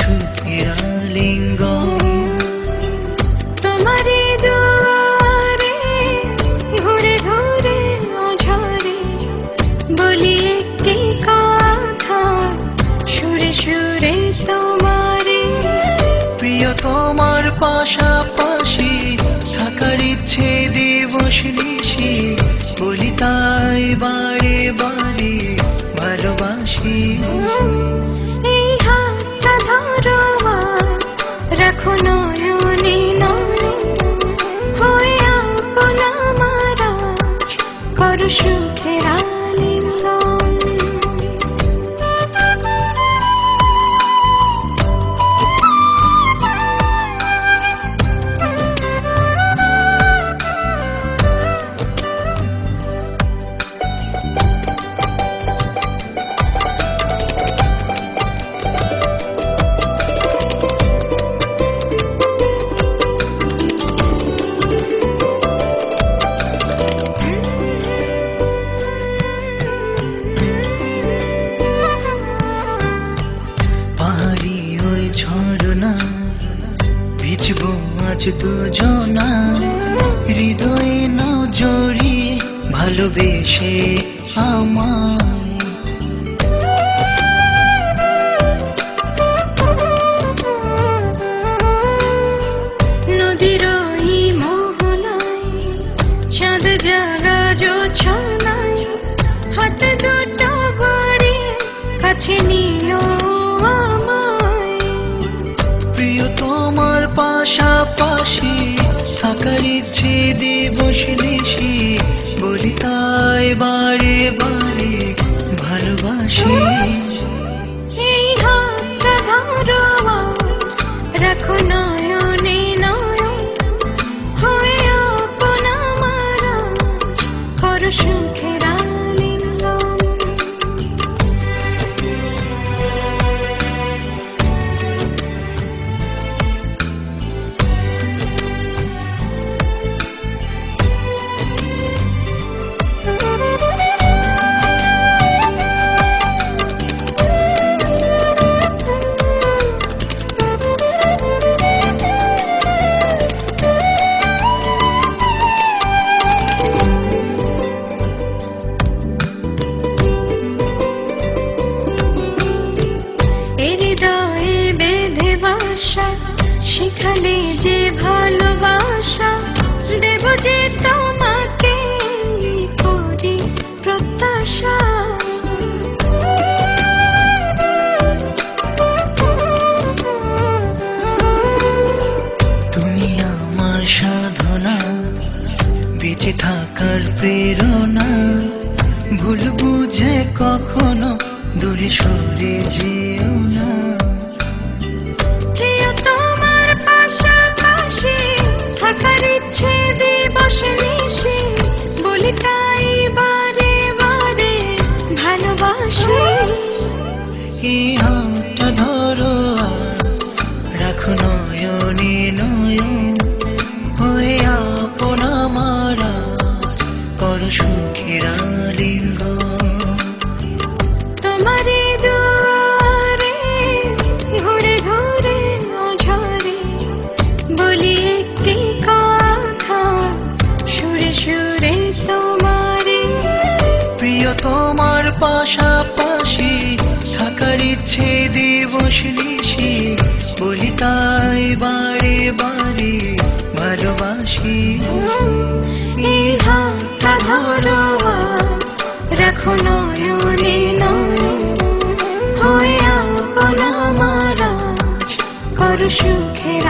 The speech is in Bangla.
সুখের আলিঙ্গন। তোমারই দুয়ারে ঘুরে ঘুরে ঝরে বলি একটি কথা সুরে সুরে তোমারে। প্রিয় তোমার পাশাপাশি থাকার ইচ্ছে দিবস নিশি বলি তাই বারে বারে ভালোবাসি। এই হাতটা ধরো রাখো নয়নে নয়নে হয়ে আপন আমার আজ করো সুখের আলিঙ্গন। পাহাড়ি ওই ঝরনা ভিজবো আজ দুজনা হৃদয়ে নাও জড়িয়ে ভালোবেসে আমায়। নদীর ওই মোহনায় চাঁদ জাগা জোছনায় হাতে দুটো গড়িয়ে কাছে নিও আমায়। প্রিয় তোমার পাশাপাশি থাকার ইচ্ছে দিবস নিশি বলি তাই বারে বারে ভালোবাসি। এই হাতটা ধরো আজ রাখো নয়নে নয়নে হয়ে আপন আমার আজ করো সুখের আলিঙ্গন। হৃদয়ে বেঁধে বাসা সেখানে যে ভালোবাসা দেব যে তোমাকে করি প্রত্যাশা। তুমি আমার সাধনা বেঁচে থাকার প্রেরণা ভুল বুঝে কখনো দূরে সরে যেও না। প্রিয় তোমার পাশাপাশি থাকার ইচ্ছে দিবস নিশি বলি তাই বারে বারে ভালোবাসি। এই হাতটা ধরো রাখো নয়নে নয়ন হয়ে আপন আমার আজ করো সুখের আলিঙ্গন। তোমারই দুয়ারে ঘুরে ঘুরে ঝরে বলি একটি কথা সুরে সুরে তোমারে। প্রিয় তোমার পাশাপাশি থাকার ইচ্ছে দিবস নিশি বলি তাই বারে বারে ভালোবাসি। এই হাতটা ধরো আজ রাখো নয়নে নয়নে হয়ে আপন আমার আজ করো সুখের